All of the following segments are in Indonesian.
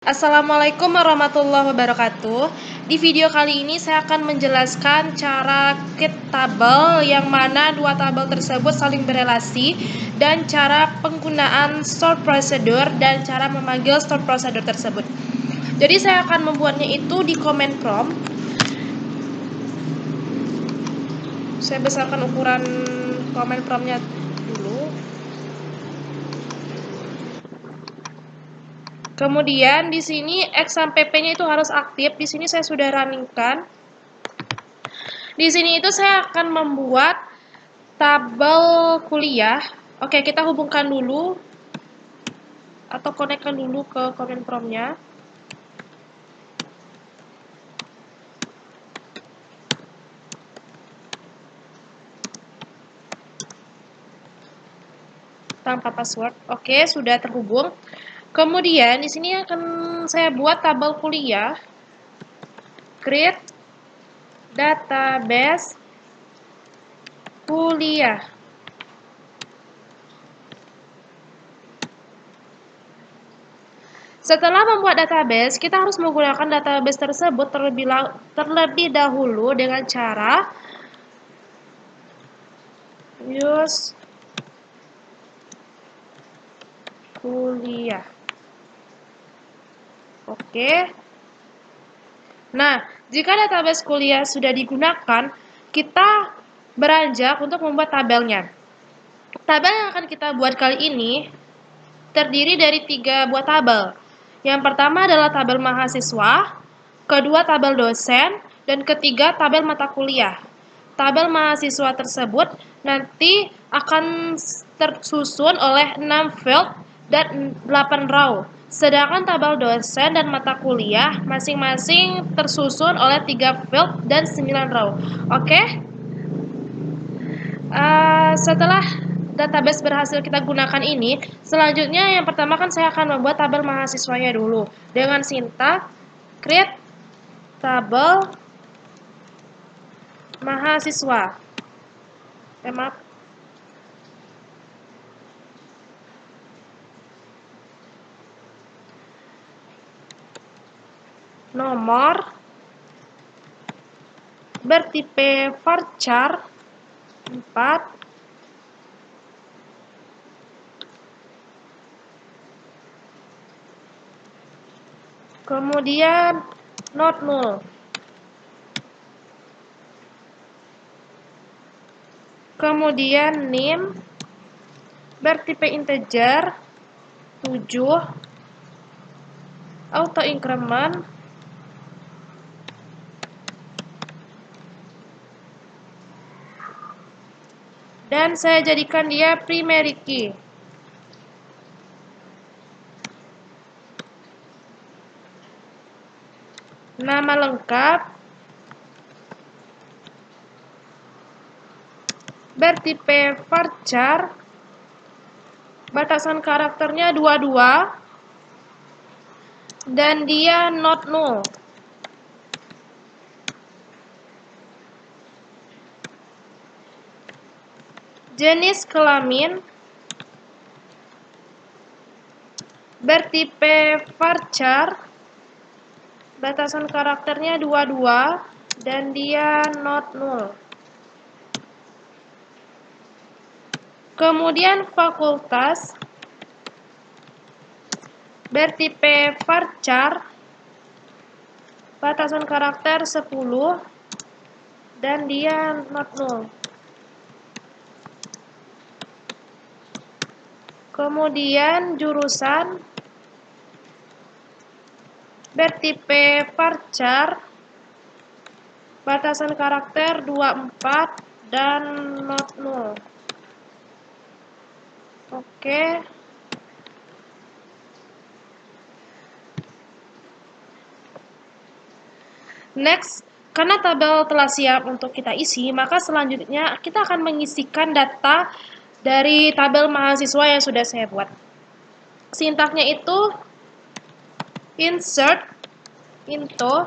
Assalamualaikum warahmatullahi wabarakatuh. Di video kali ini saya akan menjelaskan cara create tabel yang mana dua tabel tersebut saling berelasi dan cara penggunaan store procedure dan cara memanggil store procedure tersebut. Jadi saya akan membuatnya itu di command prompt. Saya besarkan ukuran command promptnya dulu. Kemudian di sini X sampai P-nya itu harus aktif. Di sini saya sudah runningkan. Di sini itu saya akan membuat tabel kuliah. Oke, kita hubungkan dulu atau konekkan dulu ke command prompt-nya. Tanpa password. Oke, sudah terhubung. Kemudian di sini akan saya buat tabel kuliah. Create database kuliah. Setelah membuat database, kita harus menggunakan database tersebut terlebih dahulu dengan cara use kuliah. Oke. Nah, jika database kuliah sudah digunakan, kita beranjak untuk membuat tabelnya. Tabel yang akan kita buat kali ini terdiri dari 3 buah tabel. Yang pertama adalah tabel mahasiswa, kedua tabel dosen, dan ketiga tabel mata kuliah. Tabel mahasiswa tersebut nanti akan tersusun oleh 6 field dan 8 row. Sedangkan tabel dosen dan mata kuliah masing-masing tersusun oleh 3 field dan 9 row. Oke? Setelah database berhasil kita gunakan ini, selanjutnya yang pertama kan saya akan membuat tabel mahasiswanya dulu. Dengan sintak create tabel mahasiswa. Maaf. Nomor bertipe varchar 4. Kemudian not null. Kemudian name bertipe integer 7. Auto increment. Dan saya jadikan dia primary key. Nama lengkap bertipe varchar, batasan karakternya 22 dan dia not null. Jenis kelamin bertipe varchar, batasan karakternya 22 dan dia not null. Kemudian fakultas bertipe varchar, batasan karakter 10 dan dia not null. Kemudian jurusan bertipe varchar, batasan karakter 24 dan not null. Oke. Next, karena tabel telah siap untuk kita isi, maka selanjutnya kita akan mengisikan data dari tabel mahasiswa yang sudah saya buat. Sintaknya itu insert into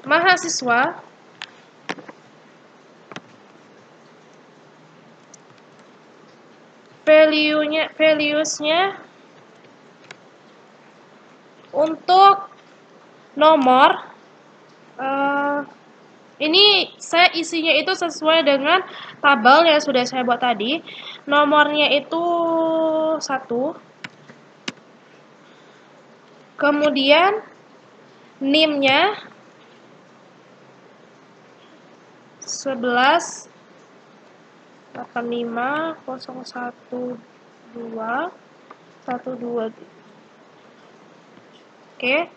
mahasiswa valuesnya untuk nomor, ini saya isinya itu sesuai dengan tabel yang sudah saya buat tadi. Nomornya itu 1. Kemudian NIM-nya 11 85 012 12. Oke.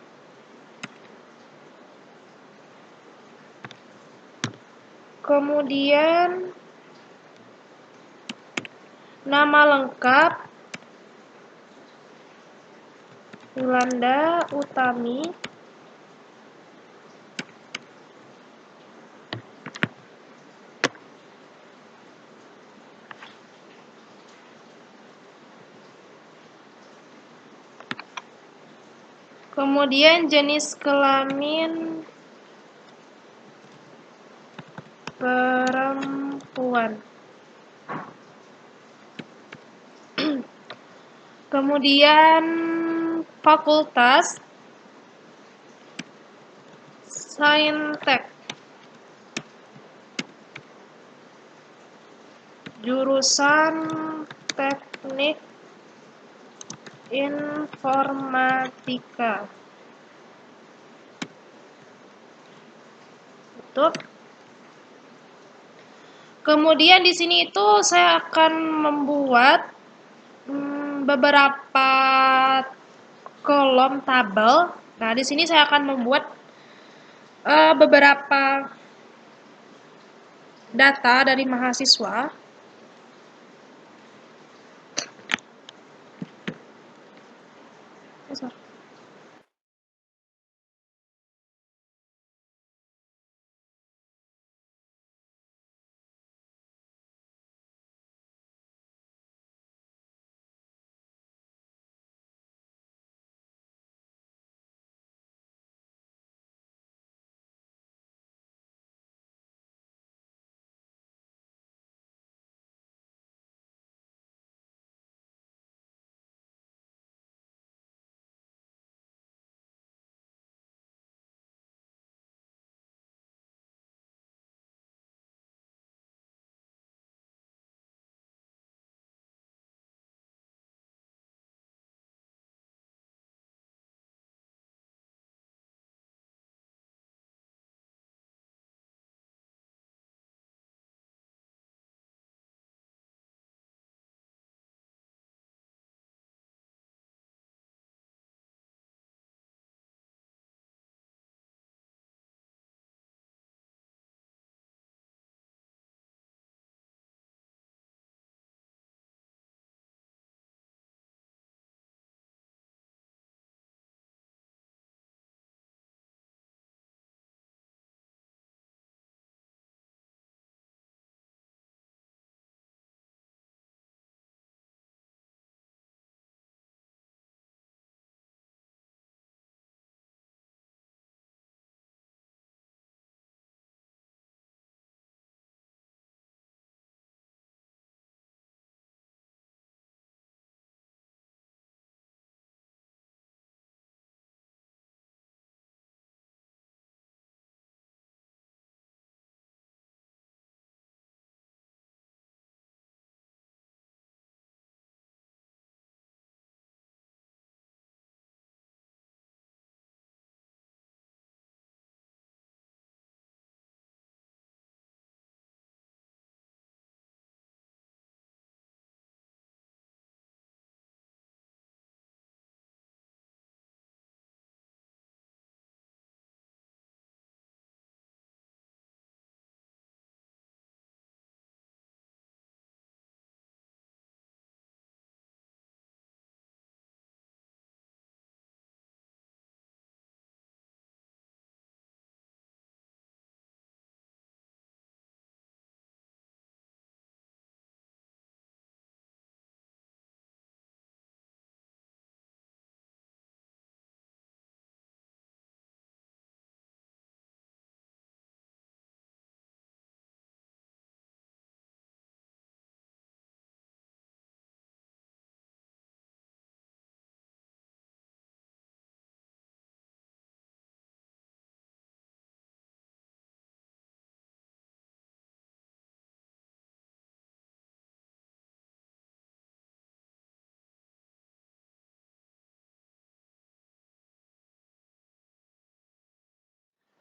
Kemudian nama lengkap Yolanda Utami. Kemudian jenis kelamin perempuan. Kemudian fakultas Saintek. Jurusan Teknik Informatika. Betul. Kemudian di sini itu saya akan membuat beberapa kolom tabel. Nah, di sini saya akan membuat beberapa data dari mahasiswa.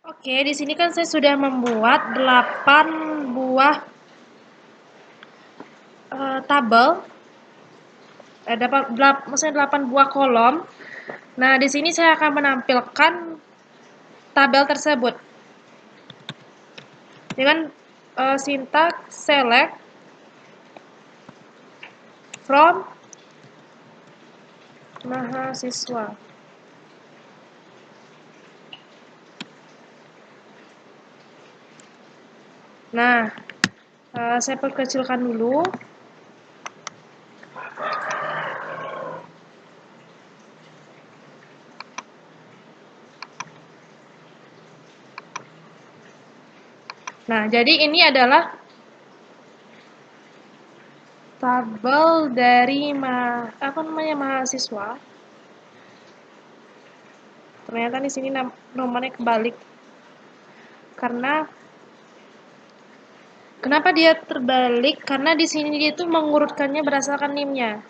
Oke, di sini kan saya sudah membuat 8 buah tabel, maksudnya 8 buah kolom. Nah, di sini saya akan menampilkan tabel tersebut dengan sintak select from mahasiswa. Nah, saya perkecilkan dulu. Nah, jadi ini adalah tabel dari mahasiswa. Ternyata di sini nomornya kebalik. Karena kenapa dia terbalik? Karena di sini dia itu mengurutkannya berdasarkan NIM-nya.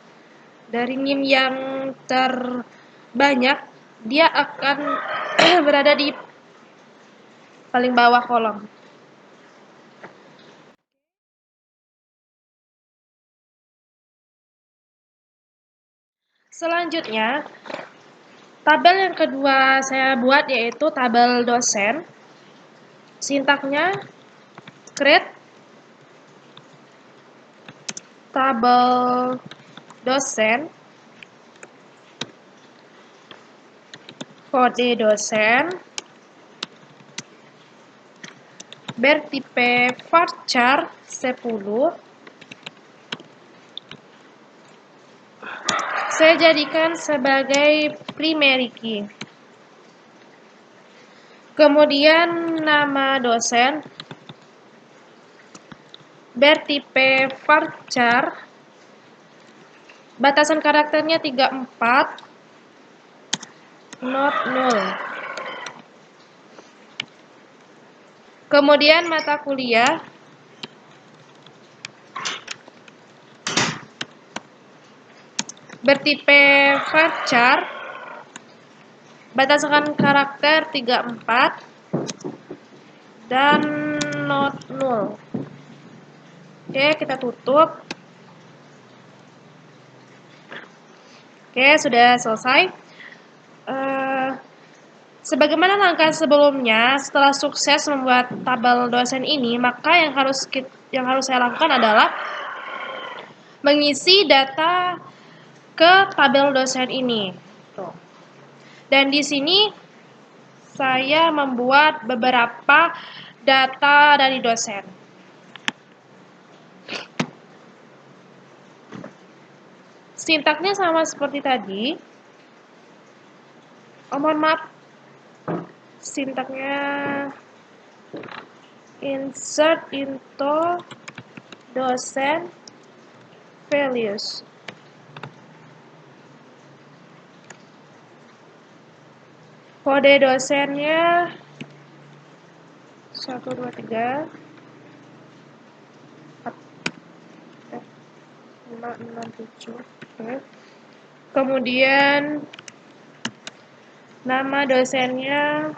Dari NIM yang terbanyak, dia akan berada di paling bawah kolom. Selanjutnya, tabel yang kedua saya buat yaitu tabel dosen. Sintaknya create tabel dosen, kode dosen, bertipe varchar 10. Saya jadikan sebagai primary key. Kemudian nama dosen, bertipe varchar, batasan karakternya 34, not null. Kemudian mata kuliah, bertipe varchar, batasan karakter 34 dan not null. Oke, kita tutup. Oke, sudah selesai. Sebagaimana langkah sebelumnya, setelah sukses membuat tabel dosen ini, maka yang harus saya lakukan adalah mengisi data ke tabel dosen ini. Tuh. Dan di sini saya membuat beberapa data dari dosen. Sintaknya sama seperti tadi. Mohon maaf, sintaknya insert into dosen values. Kode dosennya 1, 2, 3, 5, 6, 7. Oke. Kemudian nama dosennya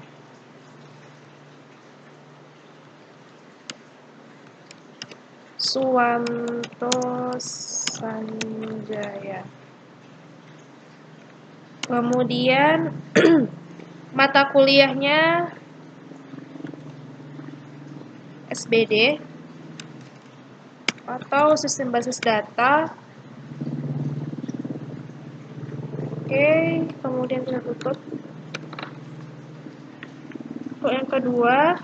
Suwanto Sanjaya. Kemudian mata kuliahnya SBD atau sistem basis data. Oke, kemudian kita tutup. Untuk yang kedua,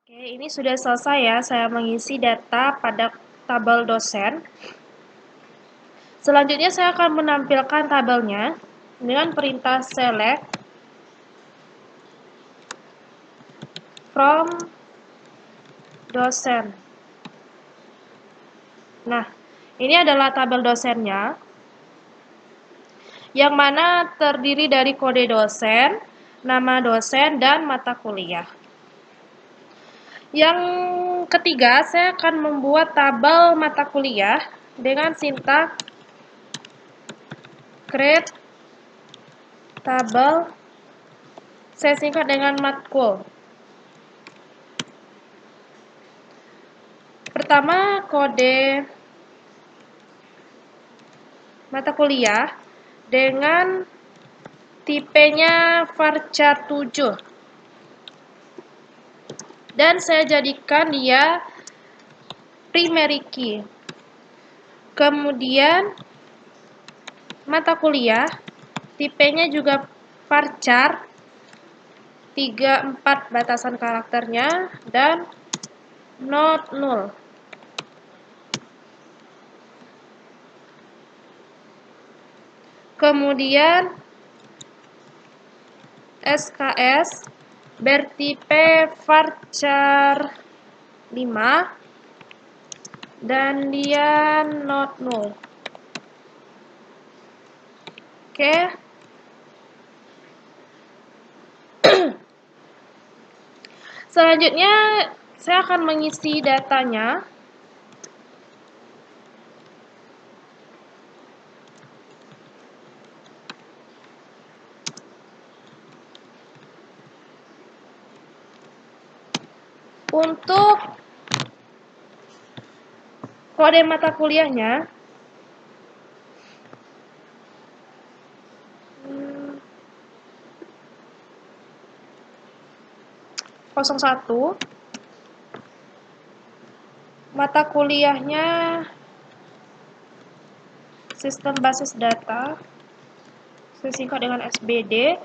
Oke, ini sudah selesai ya, saya mengisi data pada tabel dosen. Selanjutnya saya akan menampilkan tabelnya dengan perintah select from dosen. Nah, ini adalah tabel dosennya, yang mana terdiri dari kode dosen, nama dosen, dan mata kuliah. Yang ketiga, saya akan membuat tabel mata kuliah dengan sintaks create tabel, saya singkat dengan matkul. Pertama, kode mata kuliah dengan tipenya varchar 7. Dan saya jadikan dia primary key. Kemudian mata kuliah tipenya juga varchar 34 batasan karakternya dan not null. Kemudian SKS bertipe varchar 5 dan dia not null. Oke. Selanjutnya saya akan mengisi datanya. Untuk kode mata kuliahnya, 01, mata kuliahnya sistem basis data, saya singkat dengan SBD,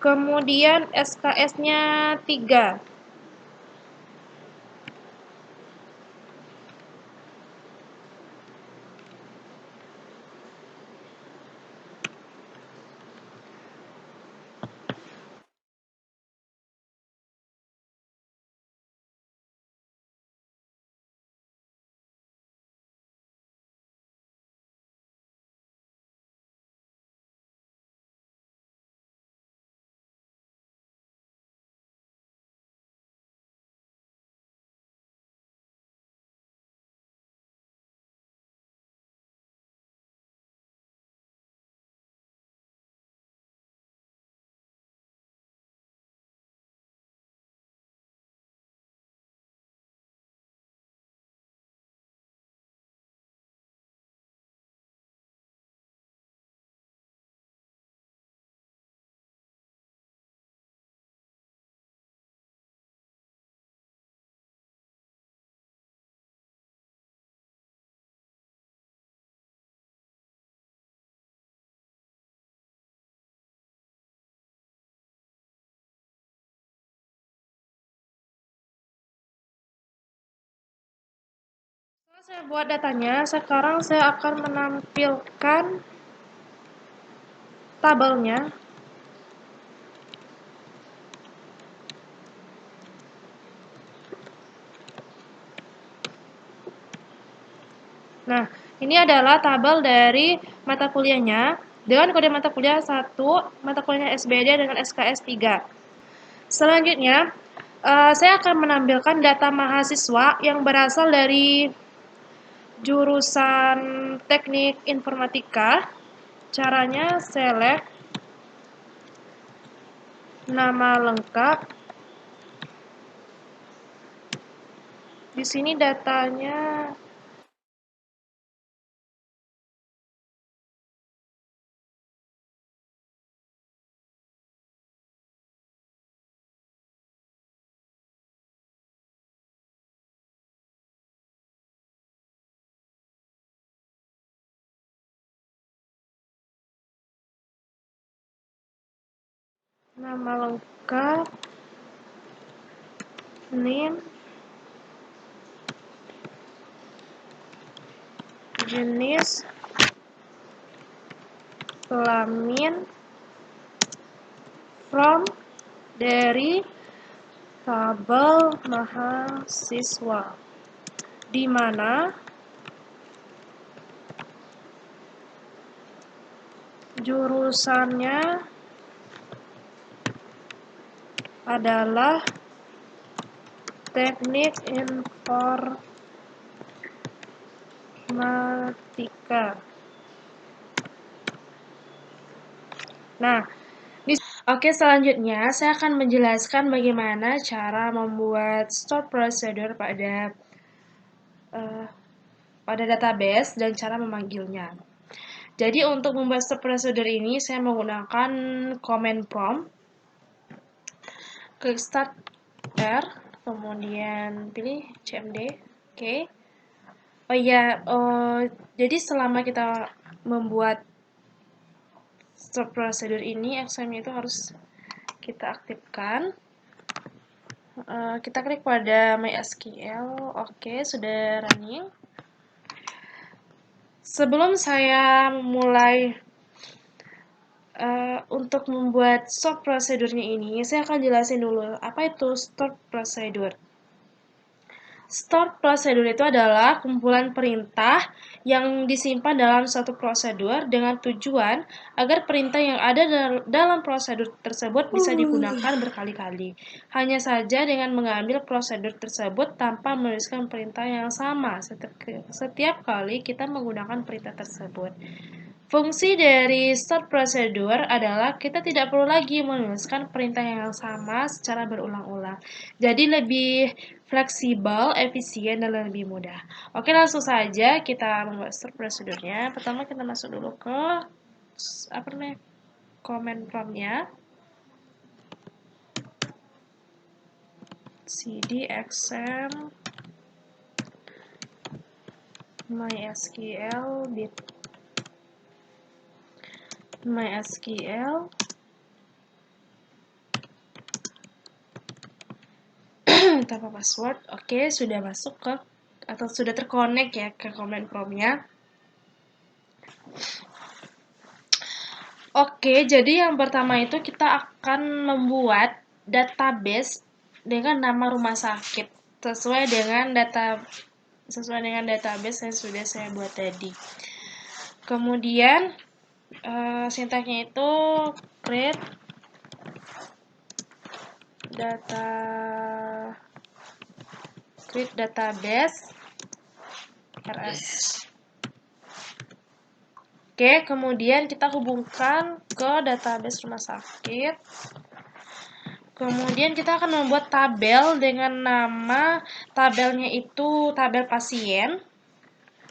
kemudian SKS-nya 3. Setelah saya buat datanya, sekarang saya akan menampilkan tabelnya. Nah, ini adalah tabel dari mata kuliahnya dengan kode mata kuliah 1, mata kuliahnya SBD dengan SKS 3. Selanjutnya, saya akan menampilkan data mahasiswa yang berasal dari jurusan Teknik Informatika. Caranya select nama lengkap. Di sini datanya nama lengkap, name, jenis kelamin from dari tabel mahasiswa, di mana jurusannya adalah teknik informatika. Nah, oke, selanjutnya saya akan menjelaskan bagaimana cara membuat store procedure pada database dan cara memanggilnya. Jadi untuk membuat store procedure ini saya menggunakan command prompt. Klik start R, kemudian pilih cmd. Oke. Oh iya, jadi selama kita membuat store procedure ini, XML itu harus kita aktifkan. Kita klik pada MySQL. Oke, sudah running. Sebelum saya mulai untuk membuat store procedure-nya ini, saya akan jelasin dulu apa itu store procedure. Store procedure itu adalah kumpulan perintah yang disimpan dalam suatu prosedur dengan tujuan agar perintah yang ada dalam prosedur tersebut bisa digunakan berkali-kali. Hanya saja dengan mengambil prosedur tersebut tanpa menuliskan perintah yang sama setiap kali kita menggunakan perintah tersebut. Fungsi dari store procedure adalah kita tidak perlu lagi menuliskan perintah yang sama secara berulang-ulang. Jadi lebih fleksibel, efisien, dan lebih mudah. Oke, langsung saja kita membuat store procedure-nya. Pertama kita masuk dulu ke command prompt-nya. cd exam mysql tanpa password. Oke, sudah masuk ke atau sudah terkonek ya ke command prompt-nya. Oke, jadi yang pertama itu kita akan membuat database dengan nama rumah sakit sesuai dengan database yang sudah saya buat tadi. Kemudian sintaksnya itu create database rs. Oke, kemudian kita hubungkan ke database rumah sakit. Kemudian kita akan membuat tabel dengan nama tabelnya itu tabel pasien.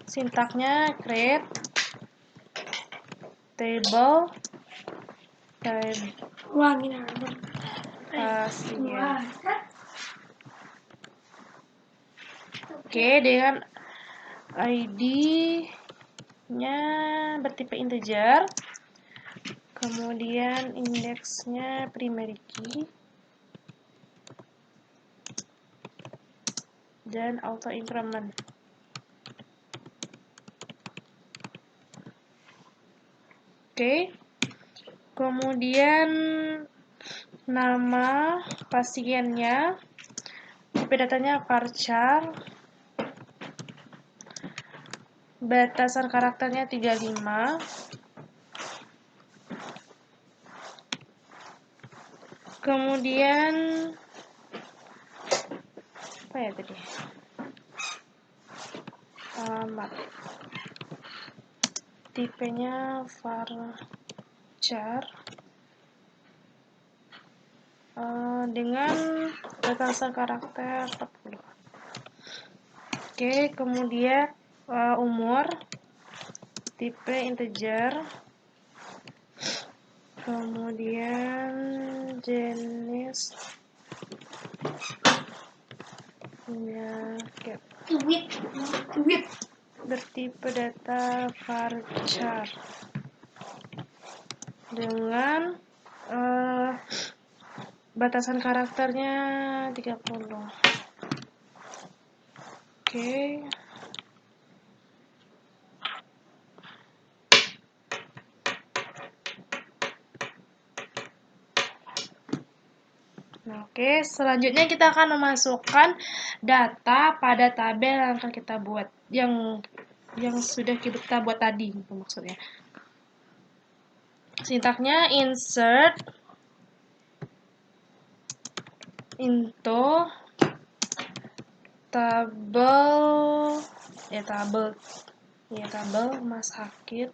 Sintaknya create table pasien. Oke, dengan ID-nya bertipe integer. Kemudian indeksnya primary key. Dan auto increment. Oke. Kemudian nama pasiennya, tipe datanya varchar, batasan karakternya 35. Kemudian apa ya tadi? Alamat. Tipenya varchar. Dengan batasan karakter 40. Oke, kemudian umur tipe integer. Kemudian jenis penyakit bertipe data varchar dengan batasan karakternya 30. Oke. Oke, selanjutnya kita akan memasukkan data pada tabel yang akan kita buat, yang sudah kita buat tadi, itu maksudnya. Sintaknya insert into tabel rumah sakit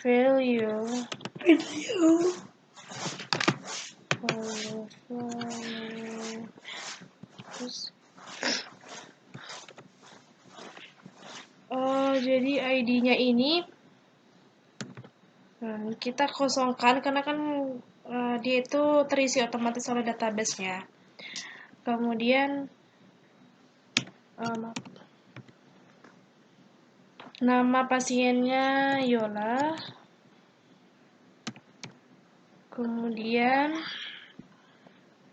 value terus jadi ID-nya ini kita kosongkan karena kan dia itu terisi otomatis oleh database-nya. Kemudian nama pasiennya Yola. Kemudian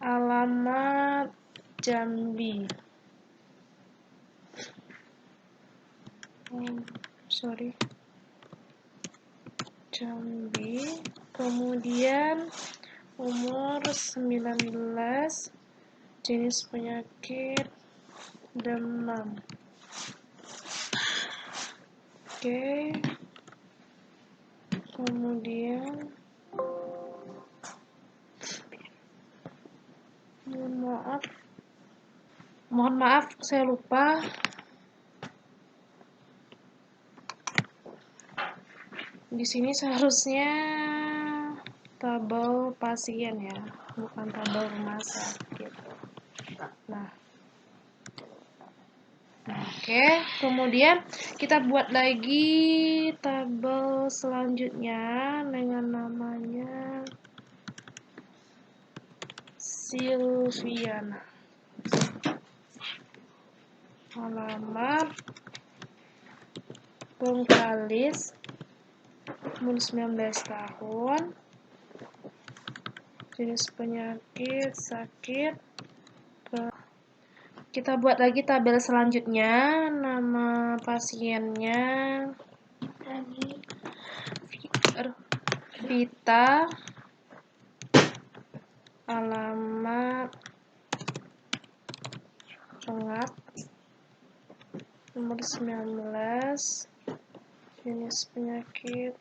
alamat Jambi. Jambi. Kemudian umur 19, jenis penyakit demam. Oke. Kemudian mohon maaf saya lupa. Di sini seharusnya tabel pasien ya, bukan tabel rumah sakit. Nah, oke, kemudian kita buat lagi tabel selanjutnya dengan namanya Silviana. Alamat Bengkalis, umur 19 tahun, jenis penyakit sakit. Kita buat lagi tabel selanjutnya, nama pasiennya Vita, alamat Rengat, umur 19, jenis penyakit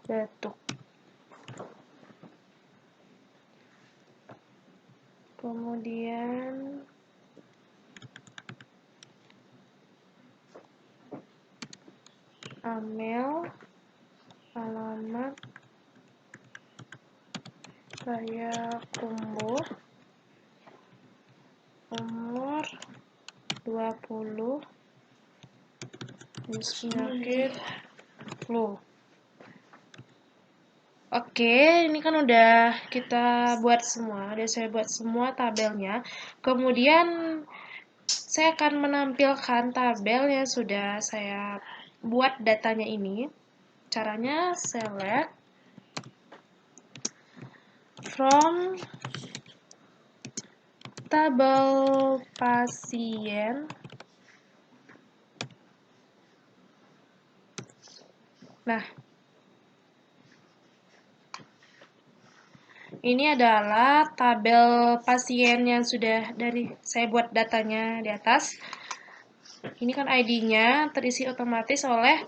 batuk. Kemudian Amel, alamat Payakumbuh, umur 20, jenis penyakit flu. Oke, ini kan udah kita buat semua, udah saya buat semua tabelnya. Kemudian saya akan menampilkan tabel yang sudah saya buat datanya ini. Caranya select from tabel pasien. Nah, ini adalah tabel pasien yang sudah saya buat datanya di atas. Ini kan ID-nya terisi otomatis oleh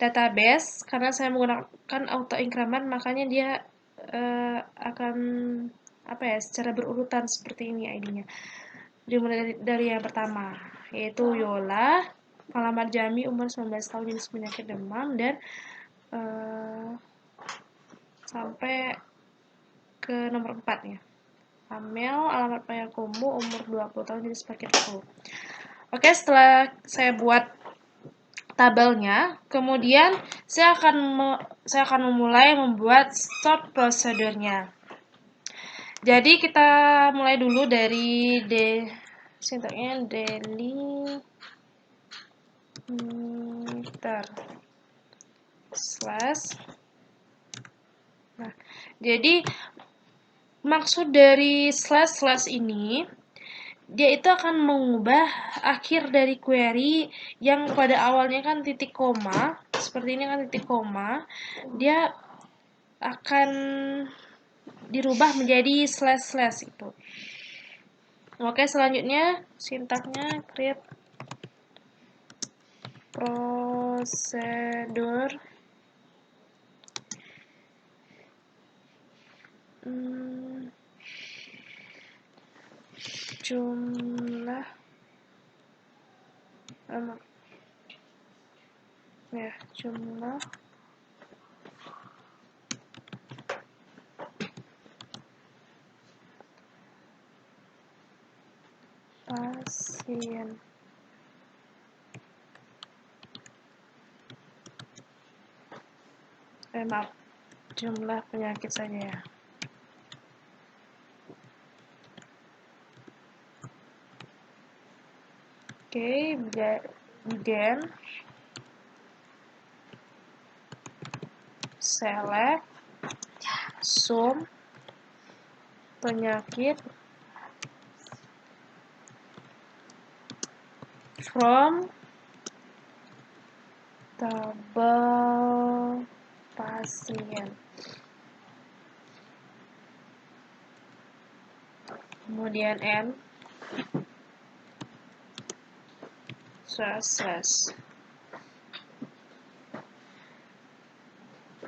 database. Karena saya menggunakan auto increment, makanya dia akan secara berurutan seperti ini ID-nya. Dimulai dari yang pertama, yaitu Yola, alamat Jambi, umur 19 tahun, jenis penyakit demam, dan sampai ke nomor 4 ya. Amel, alamat Payakumbuh, umur 20 tahun, jenis penyakit flu. Oke, setelah saya buat tabelnya, kemudian saya akan memulai membuat start prosedurnya. Jadi kita mulai dulu dari sintaknya delimiter slash. Nah, jadi maksud dari slash ini, dia itu akan mengubah akhir dari query yang pada awalnya kan titik koma, seperti ini kan titik koma, dia akan dirubah menjadi slash itu. Oke, selanjutnya sintaknya create prosedur jumlah jumlah pasien. Maaf, jumlah penyakit saja ya. Oke, begin select sum penyakit from tabel pasien. Kemudian n slash.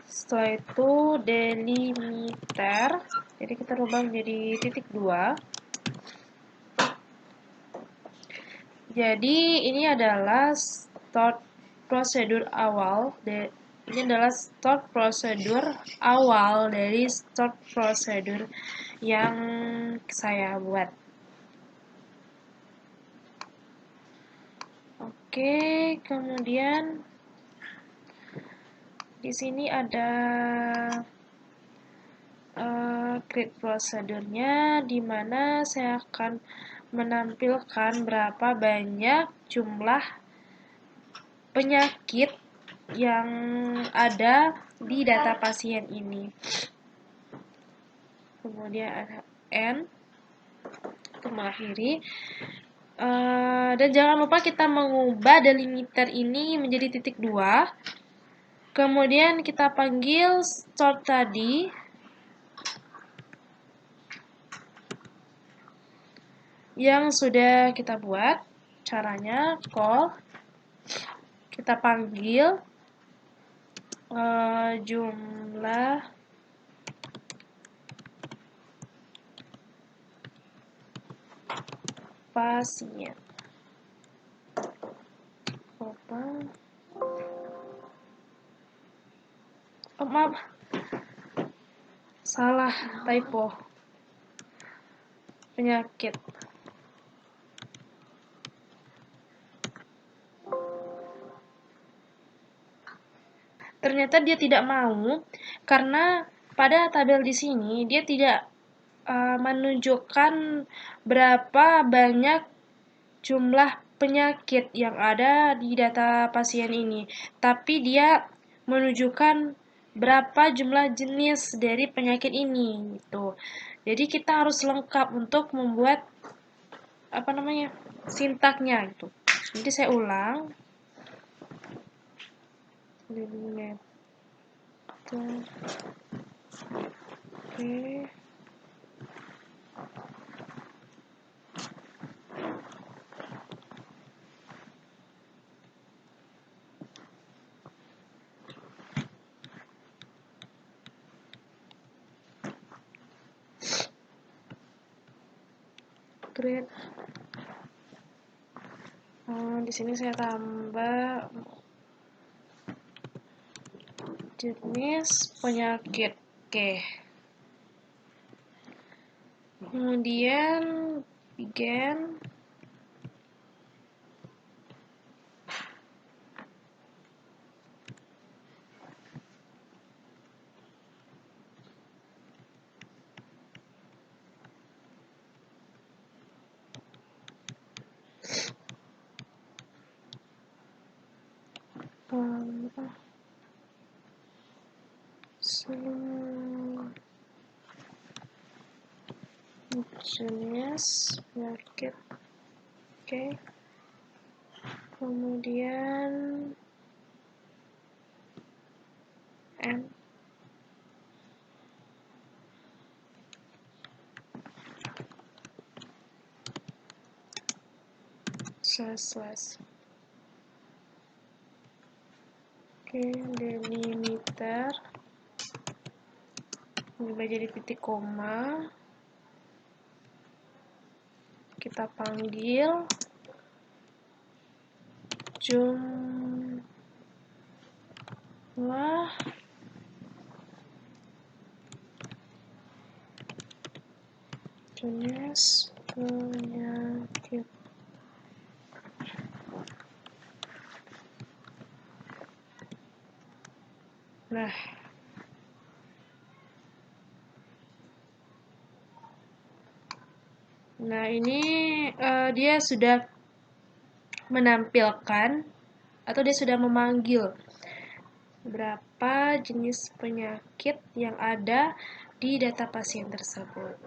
Setelah itu delimiter, jadi kita rubah menjadi titik 2. Jadi ini adalah start prosedur awal. Ini adalah start prosedur awal dari start prosedur yang saya buat. Oke, kemudian di sini ada create prosedurnya, di mana saya akan menampilkan berapa banyak jumlah penyakit yang ada di data pasien ini. Kemudian ada N untuk mengakhiri. Dan jangan lupa kita mengubah delimiter ini menjadi titik 2. Kemudian kita panggil start tadi. Yang sudah kita buat. Caranya call. Kita panggil jumlah pasien. Maaf, salah, typo. Penyakit. Ternyata dia tidak mau karena pada tabel di sini dia tidak menunjukkan berapa banyak jumlah penyakit yang ada di data pasien ini, tapi dia menunjukkan berapa jumlah jenis dari penyakit ini gitu. Jadi kita harus lengkap untuk membuat sintaknya gitu. Jadi saya ulang. Oke. Create. Di sini saya tambah jenis penyakit. Oke. Kemudian begin jenis penyakit. Oke. Kemudian slash. Oke, delimiter. Berubah jadi titik koma. Kita panggil jumlah jenis penyakit. Nah, ini dia sudah menampilkan atau dia sudah memanggil berapa jenis penyakit yang ada di data pasien tersebut.